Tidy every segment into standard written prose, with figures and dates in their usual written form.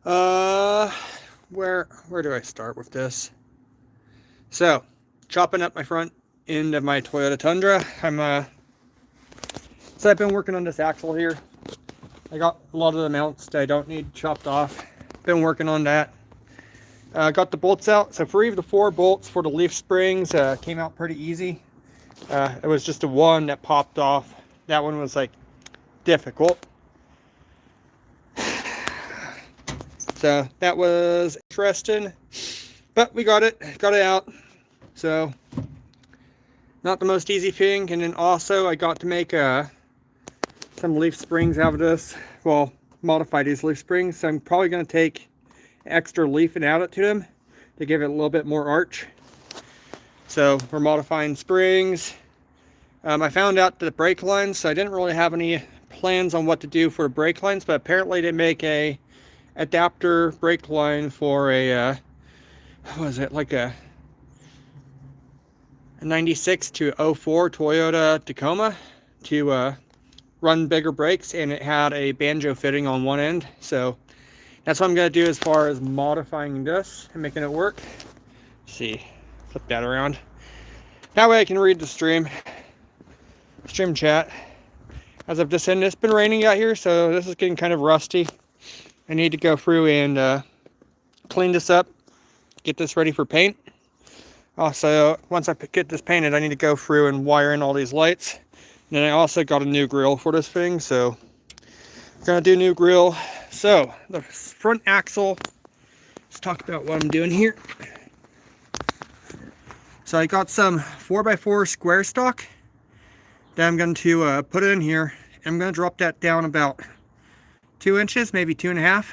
Uh, where do I start with this? So, chopping up my front end of my Toyota Tundra. So I've been working on this axle here. I got a lot of the mounts that I don't need chopped off. Been working on that. Got the bolts out. So 3 of the 4 bolts for the leaf springs came out pretty easy. It was just the one that popped off. That one was like difficult. So that was interesting, but we got it out. So not the most easy thing. And then also I got to make some leaf springs out of this. Well, modify these leaf springs. So I'm probably going to take extra leaf and add it to them to give it a little bit more arch. So we're modifying springs. I found out the brake lines, so I didn't really have any plans on what to do for brake lines, but apparently they make a adapter brake line for a what was it, like a 96 to 04 Toyota Tacoma to run bigger brakes, and it had a banjo fitting on one end. So that's what I'm going to do as far as modifying this and making it work. Let's see, flip that around. That way I can read the stream chat. As of this end, it's been raining out here, so this is getting kind of rusty. I need to go through and clean this up, get this ready for paint. Also, once I get this painted, I need to go through and wire in all these lights. And then I also got a new grill for this thing, so I'm gonna do new grill. So the front axle, let's talk about what I'm doing here. So I got some 4x4 square stock that I'm going to put in here. I'm going to drop that down about 2 inches, maybe 2.5.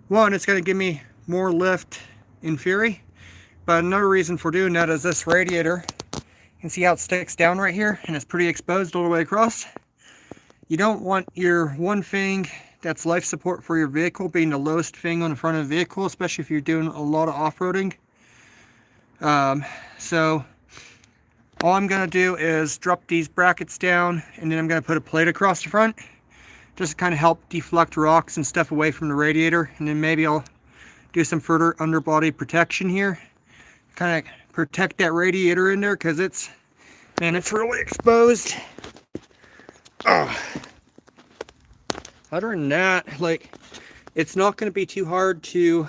One, it's going to give me more lift in theory, but another reason for doing that is this radiator. You can see how it sticks down right here, and it's pretty exposed all the way across. You don't want your one thing that's life support for your vehicle being the lowest thing on the front of the vehicle, especially if you're doing a lot of off-roading. So all I'm going to do is drop these brackets down, and then I'm going to put a plate across the front just to kind of help deflect rocks and stuff away from the radiator. And then maybe I'll do some further underbody protection here, kind of protect that radiator in there, because it's really exposed. Other than that, like, it's not going to be too hard to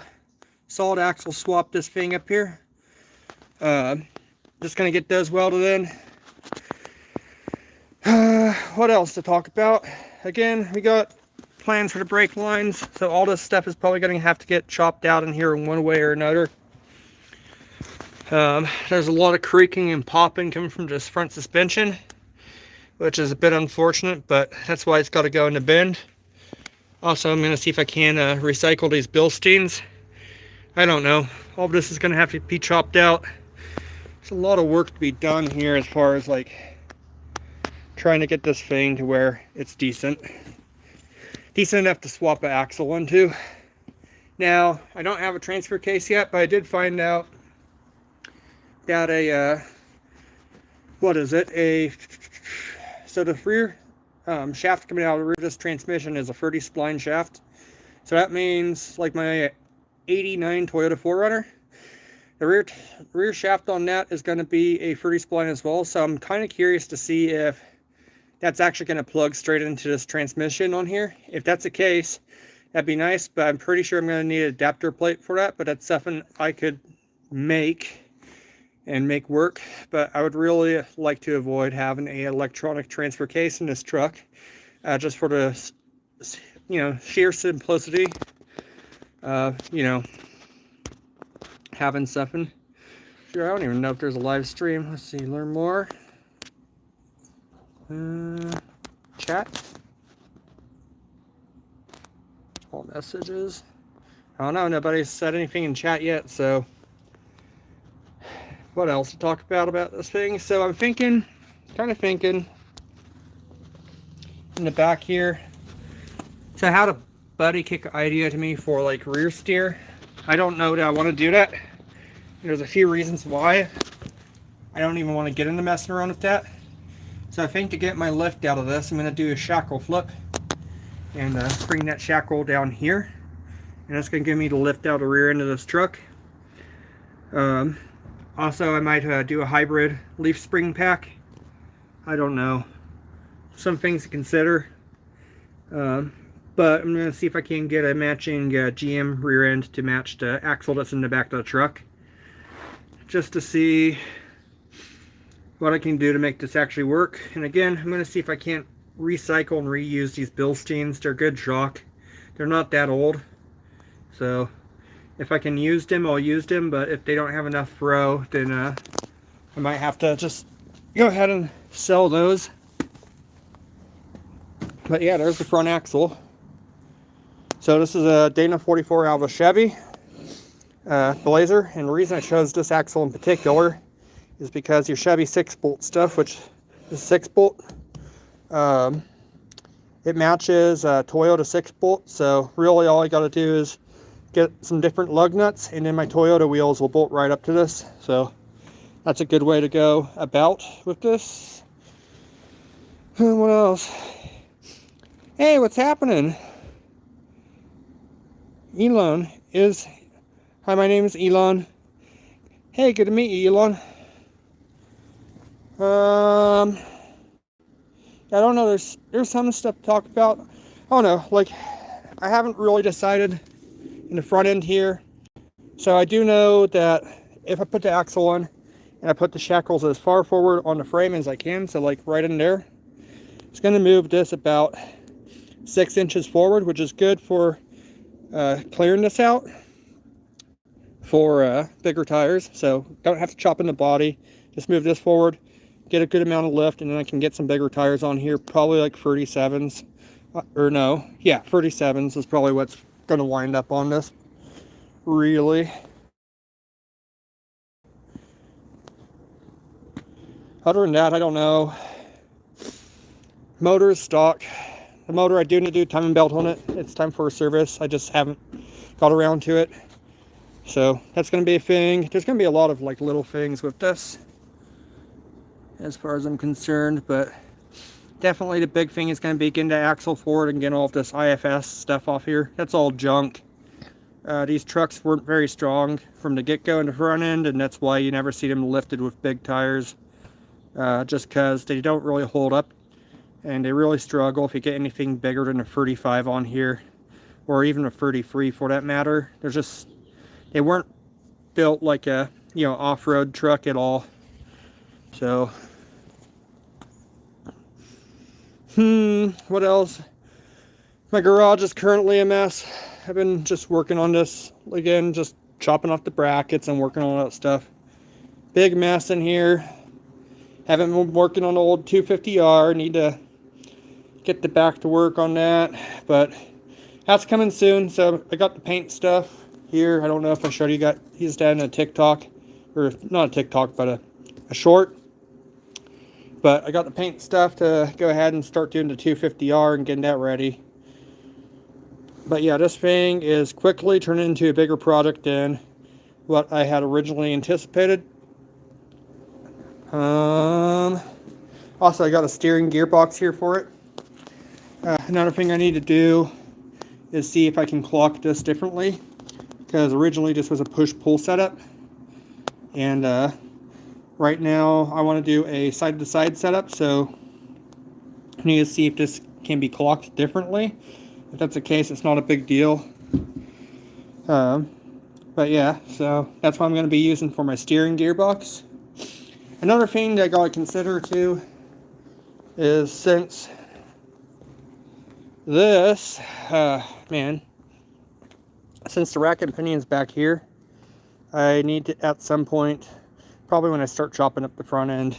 solid axle swap this thing up here. Just gonna get those welded in. What else to talk about? Again, we got plans for the brake lines, so all this stuff is probably gonna have to get chopped out in here in one way or another. There's a lot of creaking and popping coming from this front suspension, which is a bit unfortunate, but that's why it's got to go in the bin. Also, I'm gonna see if I can recycle these Bilsteins. I don't know. All of this is gonna have to be chopped out. There's a lot of work to be done here as far as like trying to get this thing to where it's decent enough to swap an axle into. Now, I don't have a transfer case yet, but I did find out that so the rear shaft coming out of the rear of this transmission is a 30 spline shaft. So that means like my 89 Toyota 4Runner, the rear shaft on that is going to be a 30 spline as well. So I'm kind of curious to see if that's actually going to plug straight into this transmission on here. If that's the case, that'd be nice, but I'm pretty sure I'm going to need an adapter plate for that, but that's something I could make work. But I would really like to avoid having an electronic transfer case in this truck, just for the sheer simplicity of having something. Sure, I don't even know if there's a live stream. Let's see, learn more. Chat. All messages. I don't know, nobody's said anything in chat yet, so what else to talk about this thing? So I'm kind of thinking in the back here. So I had a buddy kick an idea to me for like rear steer. I don't know that I want to do that. There's a few reasons why. I don't even want to get into messing around with that. So I think to get my lift out of this, I'm going to do a shackle flip and bring that shackle down here and that's going to give me the lift out the rear end of this truck. Also, I might do a hybrid leaf spring pack. I don't know. Some things to consider. But I'm going to see if I can get a matching GM rear end to match the axle that's in the back of the truck. Just to see what I can do to make this actually work. And again, I'm going to see if I can't recycle and reuse these Bilsteins. They're good shock. They're not that old. So if I can use them, I'll use them. But if they don't have enough throw, then I might have to just go ahead and sell those. But yeah, there's the front axle. So this is a Dana 44 out of a Chevy Blazer, and the reason I chose this axle in particular is because your Chevy 6-bolt stuff, which is 6-bolt, it matches Toyota 6-bolt. So really all I got to do is get some different lug nuts, and then my Toyota wheels will bolt right up to this. So that's a good way to go about with this. What else? Hey, what's happening? Elon is... Hi, my name is Elon. Hey, good to meet you, Elon. I don't know, there's some stuff to talk about. I don't know, like, I haven't really decided in the front end here. So I do know that if I put the axle on and I put the shackles as far forward on the frame as I can, so like right in there, it's going to move this about 6 inches forward, which is good for clearing this out for bigger tires. So don't have to chop in the body, just move this forward, get a good amount of lift, and then I can get some bigger tires on here, probably like 37s, or no, yeah, 37s is probably what's going to wind up on this, really. Other than that, I don't know. Motor is stock. The motor, I do need to do timing belt on it. It's time for a service. I just haven't got around to it. So that's going to be a thing. There's going to be a lot of like little things with this as far as I'm concerned, but definitely the big thing is going to be getting the axle forward and getting all of this IFS stuff off here. That's all junk. These trucks weren't very strong from the get-go in the front end, and that's why you never see them lifted with big tires, just because they don't really hold up, and they really struggle if you get anything bigger than a 35 on here, or even a 33 for that matter. They're just, they weren't built like a, you know, off-road truck at all. So what else? My garage is currently a mess. I've been just working on this again, just chopping off the brackets and working on all that stuff. Big mess in here. Haven't been working on the old 250R. Need to get the back to work on that, but that's coming soon. So I got the paint stuff here. I don't know if I showed you guys. He's done a TikTok, or not a TikTok, but a short. But I got the paint stuff to go ahead and start doing the 250R and getting that ready. But yeah, this thing is quickly turning into a bigger product than what I had originally anticipated. Also, I got a steering gearbox here for it. Another thing I need to do is see if I can clock this differently, because originally this was a push-pull setup, and right now I want to do a side-to-side setup, so I need to see if this can be clocked differently. If that's the case, it's not a big deal. But yeah, so that's what I'm going to be using for my steering gearbox. Another thing that I got to consider too is, since this, since the rack and pinion's back here, I need to, at some point, probably when I start chopping up the front end,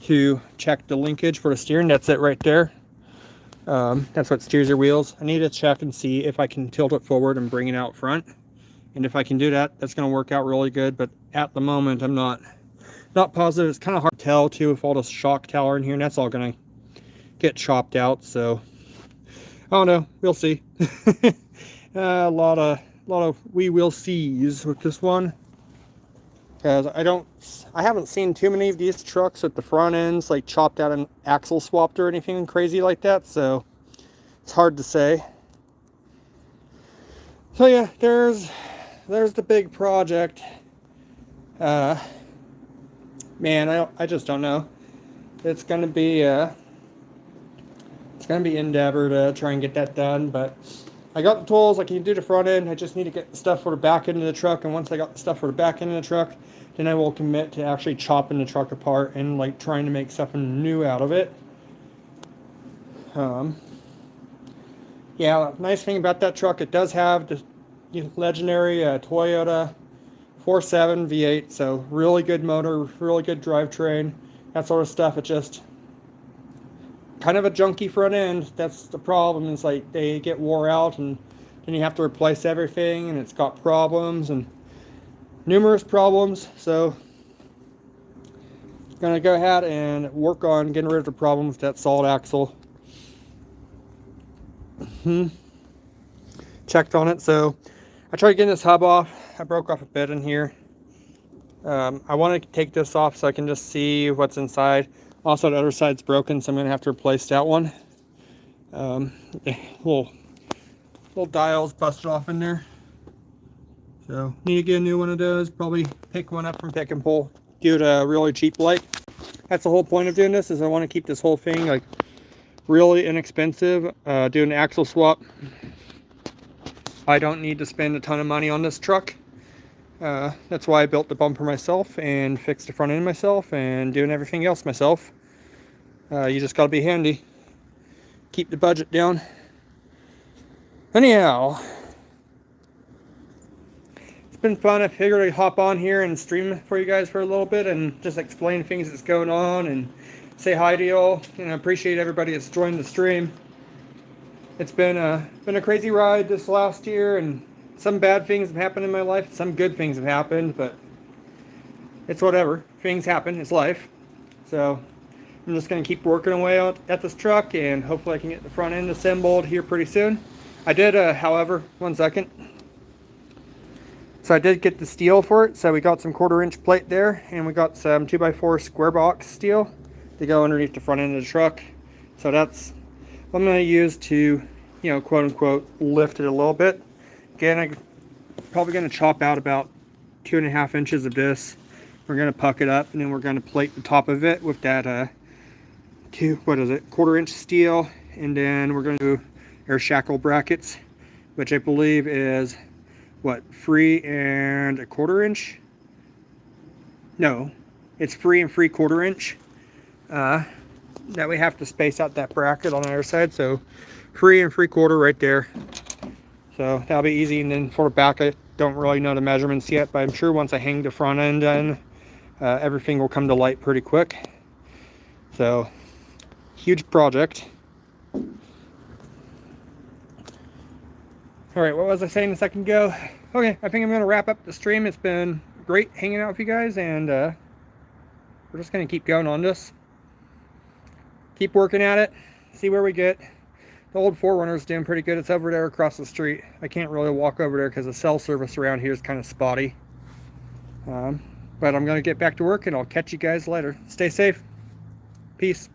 to check the linkage for the steering. That's it right there. That's what steers your wheels. I need to check and see if I can tilt it forward and bring it out front. And if I can do that, that's going to work out really good. But at the moment, I'm not positive. It's kind of hard to tell too with all this shock tower in here, and that's all going to get chopped out. So I don't know. We'll see. A lot of we will sees with this one, because I haven't seen too many of these trucks with the front ends like chopped out and axle swapped or anything crazy like that, so it's hard to say. So yeah, there's the big project. Man, I just don't know. It's gonna be endeavor to try and get that done, but I got the tools. I can do the front end. I just need to get the stuff for the back end of the truck, and once I got the stuff for the back end of the truck, then I will commit to actually chopping the truck apart and like trying to make something new out of it. Yeah, nice thing about that truck, it does have the legendary Toyota 4.7 V8, so really good motor, really good drivetrain, that sort of stuff. It just kind of a junky front end. That's the problem. It's like they get wore out, and then you have to replace everything, and it's got problems and numerous problems. So I'm gonna go ahead and work on getting rid of the problem with that solid axle. Checked on it, so I tried getting this hub off. I broke off a bit in here. I want to take this off so I can just see what's inside. Also, the other side's broken, so I'm going to have to replace that one. Little dials busted off in there. So, need to get a new one of those. Probably pick one up from Pick and Pull. Do it really cheap like. That's the whole point of doing this, is I want to keep this whole thing like really inexpensive. Do an axle swap. I don't need to spend a ton of money on this truck. That's why I built the bumper myself and fixed the front end myself and doing everything else myself. You just gotta be handy. Keep the budget down. Anyhow, it's been fun. I figured I'd hop on here and stream for you guys for a little bit and just explain things that's going on and say hi to y'all. And I appreciate everybody that's joined the stream. It's been a crazy ride this last year, and some bad things have happened in my life. Some good things have happened, but it's whatever. Things happen. It's life. So I'm just going to keep working away at this truck, and hopefully I can get the front end assembled here pretty soon. I did, however, 1 second. So I did get the steel for it. So we got some 1/4-inch plate there, and we got some 2x4 square box steel to go underneath the front end of the truck. So that's what I'm going to use to, quote unquote, lift it a little bit. Again, I'm probably going to chop out about 2.5 inches of this. We're going to puck it up, and then we're going to plate the top of it with that 1/4-inch steel, and then we're going to do air shackle brackets, which I believe is 3 1/4 inch. No, it's 3 3/4 inch. That we have to space out that bracket on the other side, so 3 3/4 right there. So that'll be easy. And then for the back, I don't really know the measurements yet, but I'm sure once I hang the front end in, everything will come to light pretty quick. So huge project. All right, what was I saying a second ago? Okay, I think I'm going to wrap up the stream. It's been great hanging out with you guys, and we're just going to keep going on this. Keep working at it, see where we get. The old 4Runner's doing pretty good. It's over there across the street. I can't really walk over there because the cell service around here is kind of spotty. But I'm going to get back to work, and I'll catch you guys later. Stay safe. Peace.